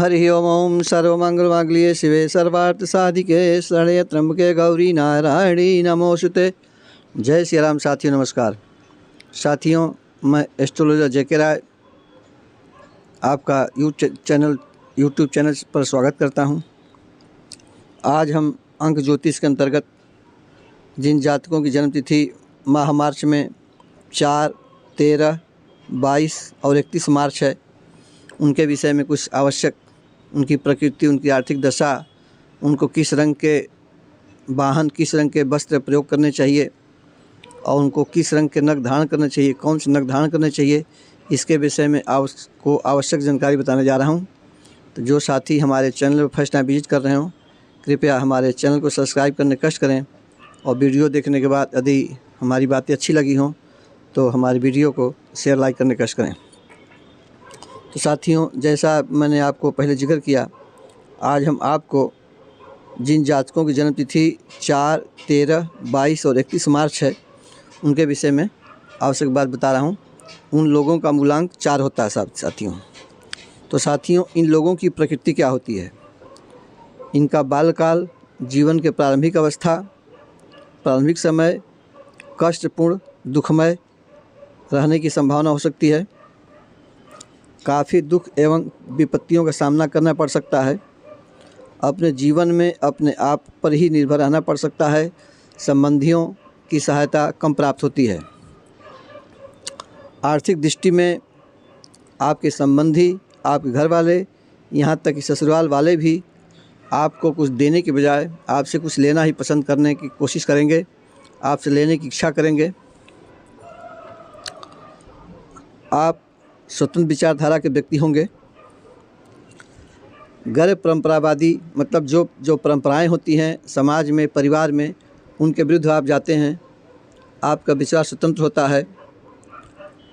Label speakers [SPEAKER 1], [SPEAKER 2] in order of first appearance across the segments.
[SPEAKER 1] हरि ओम सर्वमंगलमांगल्ये शिवे सर्वार्थसाधिके शरण्ये त्र्यंबके गौरी नारायणी नमोस्तुते। जय श्री राम। साथियों नमस्कार। साथियों, मैं एस्ट्रोलॉजर जेके राय आपका यूट्यूब चैनल पर स्वागत करता हूं। आज हम अंक ज्योतिष के अंतर्गत जिन जातकों की जन्मतिथि माह मार्च में 4, 13, 22 और 31 मार्च है, उनके विषय में कुछ आवश्यक, उनकी प्रकृति, उनकी आर्थिक दशा, उनको किस रंग के वाहन, किस रंग के वस्त्र प्रयोग करने चाहिए और उनको किस रंग के नग धारण करने चाहिए, कौन से नग धारण करने चाहिए, इसके विषय में आवश्यक जानकारी बताने जा रहा हूं। तो जो साथी हमारे चैनल पर फर्स्ट टाइम विजिट कर रहे हों, कृपया हमारे चैनल को सब्सक्राइब करने कष्ट करें और वीडियो देखने के बाद यदि हमारी बातें अच्छी लगी हों तो हमारी वीडियो को शेयर लाइक करने कष्ट करें। तो साथियों, जैसा मैंने आपको पहले जिक्र किया, आज हम आपको जिन जातकों की जन्मतिथि 4, 13, 22 और 31 मार्च है, उनके विषय में आवश्यक बात बता रहा हूं। उन लोगों का मूलांक 4 होता है साथियों। तो साथियों, इन लोगों की प्रकृति क्या होती है? इनका बाल्यकाल, जीवन के प्रारंभिक अवस्था, प्रारंभिक समय कष्टपूर्ण, दुखमय रहने की संभावना हो सकती है। काफ़ी दुख एवं विपत्तियों का सामना करना पड़ सकता है। अपने जीवन में अपने आप पर ही निर्भर रहना पड़ सकता है। संबंधियों की सहायता कम प्राप्त होती है। आर्थिक दृष्टि में आपके संबंधी, आपके घर वाले, यहाँ तक कि ससुराल वाले भी आपको कुछ देने के बजाय आपसे कुछ लेना ही पसंद करने की कोशिश करेंगे, आपसे लेने की इच्छा करेंगे। आप स्वतंत्र विचारधारा के व्यक्ति होंगे। गैर परंपरावादी, मतलब जो परंपराएं होती हैं समाज में, परिवार में, उनके विरुद्ध आप जाते हैं। आपका विचार स्वतंत्र होता है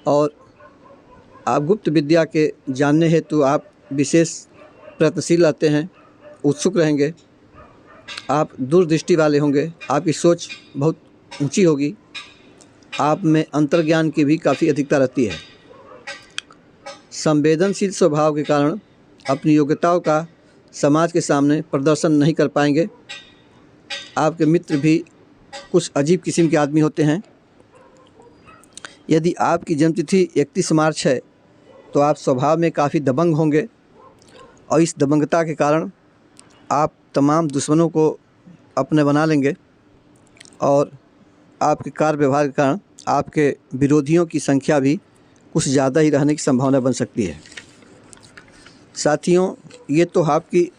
[SPEAKER 1] और आप गुप्त विद्या के जानने हेतु आप विशेष प्रयत्नशील रहते हैं, उत्सुक रहेंगे। आप दूरदृष्टि वाले होंगे, आपकी सोच बहुत ऊंची होगी। आप में अंतर्ज्ञान की भी काफ़ी अधिकता रहती है। संवेदनशील स्वभाव के कारण अपनी योग्यताओं का समाज के सामने प्रदर्शन नहीं कर पाएंगे। आपके मित्र भी कुछ अजीब किस्म के आदमी होते हैं। यदि आपकी जन्मतिथि 31 मार्च है तो आप स्वभाव में काफ़ी दबंग होंगे और इस दबंगता के कारण आप तमाम दुश्मनों को अपने बना लेंगे और आपके कार्य व्यवहार के कारण आपके विरोधियों की संख्या भी कुछ ज़्यादा ही रहने की संभावना बन सकती है। साथियों, ये तो आपकी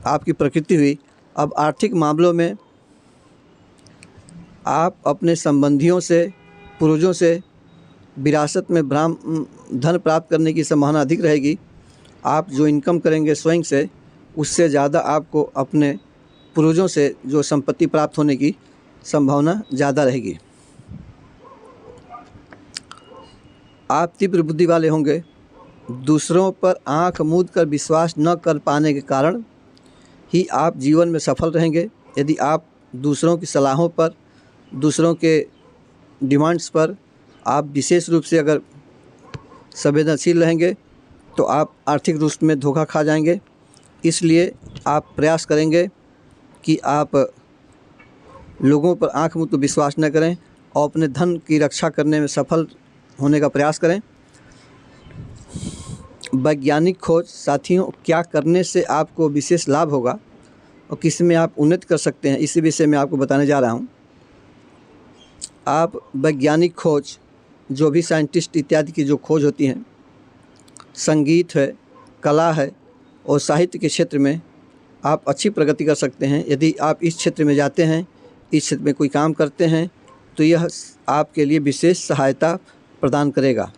[SPEAKER 1] आपकी प्रकृति हुई। अब आर्थिक मामलों में आप अपने संबंधियों से, पूर्वजों से विरासत में धन प्राप्त करने की संभावना अधिक रहेगी। आप जो इनकम करेंगे स्वयं से, उससे ज़्यादा आपको अपने पूर्वजों से जो संपत्ति प्राप्त होने की संभावना ज़्यादा रहेगी। आप तीव्र बुद्धि वाले होंगे। दूसरों पर आंख मूंद कर विश्वास न कर पाने के कारण ही आप जीवन में सफल रहेंगे। यदि आप दूसरों की सलाहों पर, दूसरों के डिमांड्स पर आप विशेष रूप से अगर संवेदनशील रहेंगे तो आप आर्थिक रूप में धोखा खा जाएंगे। इसलिए आप प्रयास करेंगे कि आप लोगों पर आंख मूंद कर विश्वास न करें और अपने धन की रक्षा करने में सफल होने का प्रयास करें। वैज्ञानिक खोज, साथियों, क्या करने से आपको विशेष लाभ होगा और किस में आप उन्नति कर सकते हैं, इसी विषय में आपको बताने जा रहा हूं। आप वैज्ञानिक खोज, जो भी साइंटिस्ट इत्यादि की जो खोज होती हैं, संगीत है, कला है और साहित्य के क्षेत्र में आप अच्छी प्रगति कर सकते हैं। यदि आप इस क्षेत्र में जाते हैं, इस क्षेत्र में कोई काम करते हैं, तो यह आपके लिए विशेष सहायता प्रदान करेगा।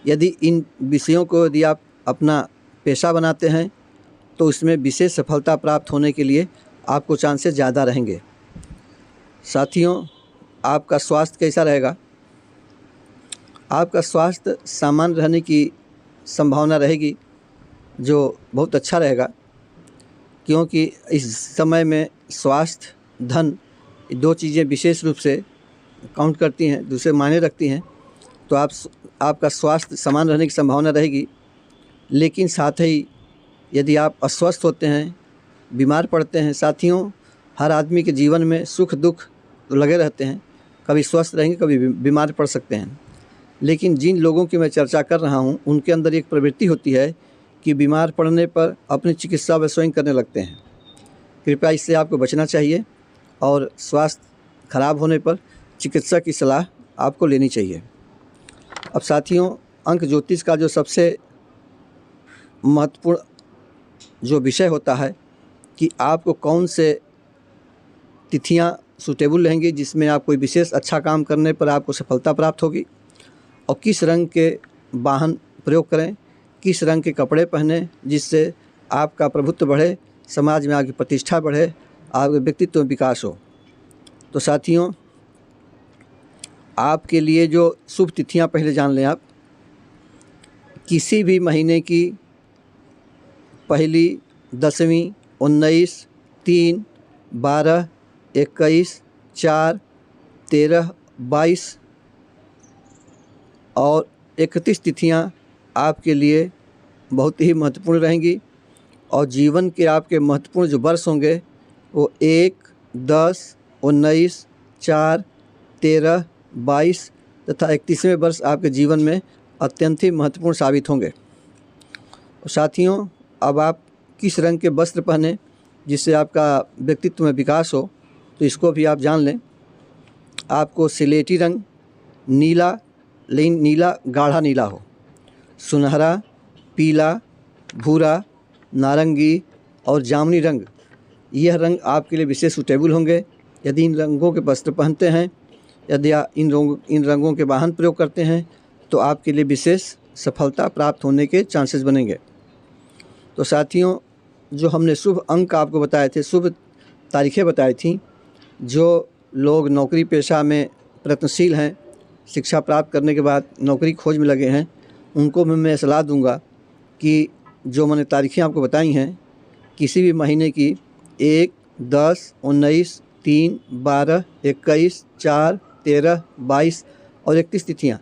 [SPEAKER 1] यदि इन विषयों को यदि आप अपना पेशा बनाते हैं तो इसमें विशेष सफलता प्राप्त होने के लिए आपको चांसेस ज़्यादा रहेंगे। साथियों, आपका स्वास्थ्य कैसा रहेगा? आपका स्वास्थ्य सामान्य रहने की संभावना रहेगी, जो बहुत अच्छा रहेगा, क्योंकि इस समय में स्वास्थ्य, धन, दो चीज़ें विशेष रूप से काउंट करती हैं, दूसरे मायने रखती हैं। तो आपका स्वास्थ्य समान रहने की संभावना रहेगी। लेकिन साथ ही यदि आप अस्वस्थ होते हैं, बीमार पड़ते हैं, साथियों हर आदमी के जीवन में सुख दुख तो लगे रहते हैं, कभी स्वस्थ रहेंगे, कभी बीमार पड़ सकते हैं। लेकिन जिन लोगों की मैं चर्चा कर रहा हूँ उनके अंदर एक प्रवृत्ति होती है कि बीमार पड़ने पर अपनी चिकित्सा वे स्वयं करने लगते हैं। कृपया इससे आपको बचना चाहिए और स्वास्थ्य खराब होने पर चिकित्सक की सलाह आपको लेनी चाहिए। अब साथियों, अंक ज्योतिष का जो सबसे महत्वपूर्ण जो विषय होता है कि आपको कौन से तिथियां सूटेबल रहेंगी जिसमें आप कोई विशेष अच्छा काम करने पर आपको सफलता प्राप्त होगी, और किस रंग के वाहन प्रयोग करें, किस रंग के कपड़े पहने जिससे आपका प्रभुत्व बढ़े, समाज में आपकी प्रतिष्ठा बढ़े, आपके व्यक्तित्व में विकास हो। तो साथियों, आपके लिए जो शुभ तिथियां पहले जान लें। आप किसी भी महीने की पहली, 10वीं, 19, 3, 12, 21, 4, 13, 22 और 31 तिथियां आपके लिए बहुत ही महत्वपूर्ण रहेंगी। और जीवन के आपके महत्वपूर्ण जो वर्ष होंगे वो 1, 10, 19, 4, 13, 22 तथा 31वें वर्ष आपके जीवन में अत्यंत ही महत्वपूर्ण साबित होंगे। और साथियों, अब आप किस रंग के वस्त्र पहने जिससे आपका व्यक्तित्व में विकास हो, तो इसको भी आप जान लें। आपको सिलेटी रंग, नीला, लेकिन नीला गाढ़ा नीला हो, सुनहरा, पीला, भूरा, नारंगी और जामुनी रंग, यह रंग आपके लिए विशेष सूटेबल होंगे। यदि इन रंगों के वस्त्र पहनते हैं, यदि आप इन रंगों के वाहन प्रयोग करते हैं तो आपके लिए विशेष सफलता प्राप्त होने के चांसेस बनेंगे। तो साथियों, जो हमने शुभ अंक आपको बताए थे, शुभ तारीखें बताई थी, जो लोग नौकरी पेशा में प्रयत्नशील हैं, शिक्षा प्राप्त करने के बाद नौकरी खोज में लगे हैं, उनको मैं सलाह दूंगा कि जो मैंने तारीखें आपको बताई हैं, किसी भी महीने की 1, 10, 19, 3, 12, 21, 4, 13, 22 और 31 तिथियाँ,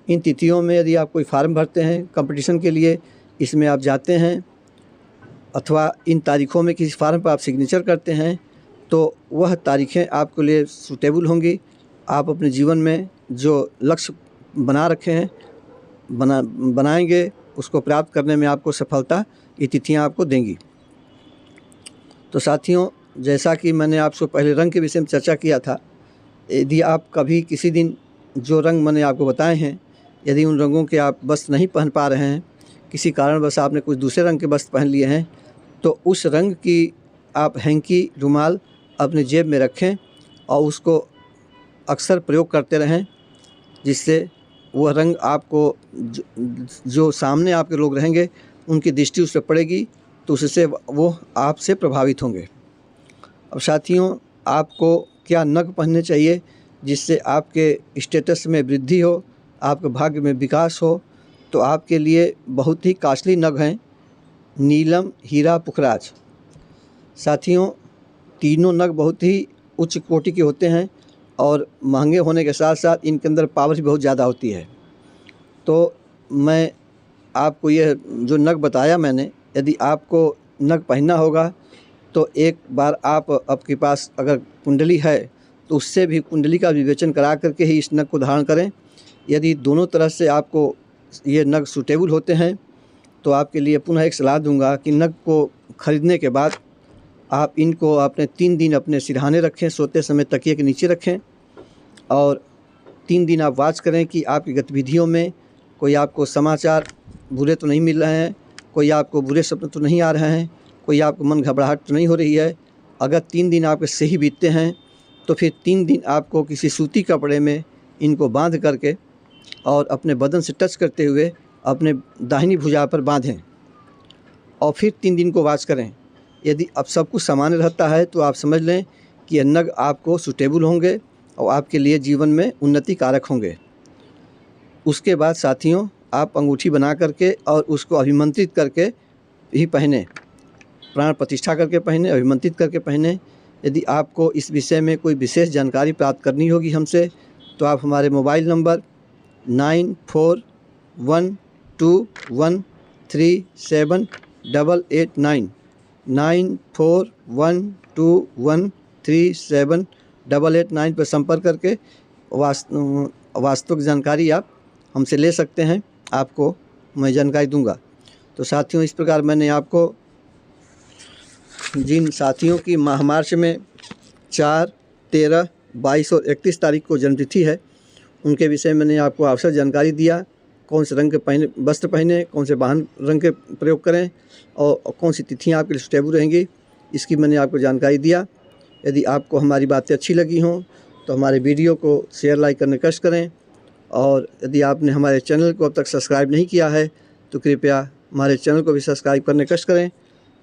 [SPEAKER 1] इन तिथियों में यदि आप कोई फार्म भरते हैं कंपटीशन के लिए, इसमें आप जाते हैं अथवा इन तारीख़ों में किसी फार्म पर आप सिग्नेचर करते हैं, तो वह तारीखें आपके लिए सूटेबल होंगी। आप अपने जीवन में जो लक्ष्य बना रखे हैं, बनाएंगे, उसको प्राप्त करने में आपको सफलता ये तिथियां आपको देंगी। तो साथियों, जैसा कि मैंने आपसे पहले रंग के विषय में चर्चा किया था, यदि आप कभी किसी दिन जो रंग मैंने आपको बताए हैं, यदि उन रंगों के आप वस्त्र नहीं पहन पा रहे हैं, किसी कारणवश आपने कुछ दूसरे रंग के वस्त्र पहन लिए हैं, तो उस रंग की आप हैंकी, रुमाल अपने जेब में रखें और उसको अक्सर प्रयोग करते रहें, जिससे वह रंग आपको जो सामने आपके लोग रहेंगे उनकी दृष्टि उस पर पड़ेगी, तो उससे वो आपसे प्रभावित होंगे। अब साथियों, आपको क्या नग पहनने चाहिए जिससे आपके स्टेटस में वृद्धि हो, आपके भाग्य में विकास हो? तो आपके लिए बहुत ही कॉस्टली नग हैं नीलम, हीरा, पुखराज। साथियों, तीनों नग बहुत ही उच्च कोटि के होते हैं और महंगे होने के साथ साथ इनके अंदर पावर भी बहुत ज़्यादा होती है। तो मैं आपको यह जो नग बताया मैंने, यदि आपको नग पहनना होगा तो एक बार आपके पास अगर कुंडली है तो उससे भी कुंडली का विवेचन करा करके ही इस नग को धारण करें। यदि दोनों तरह से आपको ये नग सूटेबल होते हैं तो आपके लिए पुनः एक सलाह दूंगा कि नग को खरीदने के बाद आप इनको अपने 3 दिन अपने सिरहाने रखें, सोते समय तकिए के नीचे रखें और 3 दिन आप वाच करें कि आपकी गतिविधियों में कोई आपको समाचार बुरे तो नहीं मिल रहे हैं, कोई आपको बुरे सपने तो नहीं आ रहे हैं, कोई आपको मन घबराहट तो नहीं हो रही है। अगर 3 दिन आपके सही बीतते हैं तो फिर 3 दिन आपको किसी सूती कपड़े में इनको बांध करके और अपने बदन से टच करते हुए अपने दाहिनी भुजा पर बांधें और फिर 3 दिन को वाच करें। यदि अब सब कुछ सामान्य रहता है तो आप समझ लें कि ये नग आपको सूटेबल होंगे और आपके लिए जीवन में उन्नति कारक होंगे। उसके बाद साथियों, आप अंगूठी बना करके और उसको अभिमंत्रित करके ही पहने, प्राण प्रतिष्ठा करके पहने, अभिमंत्रित करके पहने। यदि आपको इस विषय में कोई विशेष जानकारी प्राप्त करनी होगी हमसे तो आप हमारे मोबाइल नंबर 9412137889 9412137889 पर संपर्क करके वास्तविक जानकारी आप हमसे ले सकते हैं। आपको मैं जानकारी दूंगा। तो साथियों, इस प्रकार मैंने आपको जिन साथियों की माह मार्च में 4, 13, 22 और 31 तारीख को जन्मतिथि है, उनके विषय में मैंने आपको आवश्यक जानकारी दिया। कौन से रंग के वस्त्र पहने, कौन से वाहन रंग के प्रयोग करें और कौन सी तिथियां आपके लिए सुटेबल रहेंगी, इसकी मैंने आपको जानकारी दिया। यदि आपको हमारी बातें अच्छी लगी हों तो हमारे वीडियो को शेयर लाइक करने का कष्ट करें, और यदि आपने हमारे चैनल को अब तक सब्सक्राइब नहीं किया है तो कृपया हमारे चैनल को भी सब्सक्राइब करने का कष्ट करें।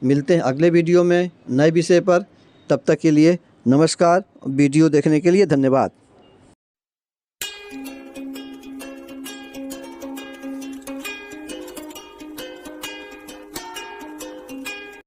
[SPEAKER 1] मिलते हैं अगले वीडियो में नए विषय पर। तब तक के लिए नमस्कार। वीडियो देखने के लिए धन्यवाद।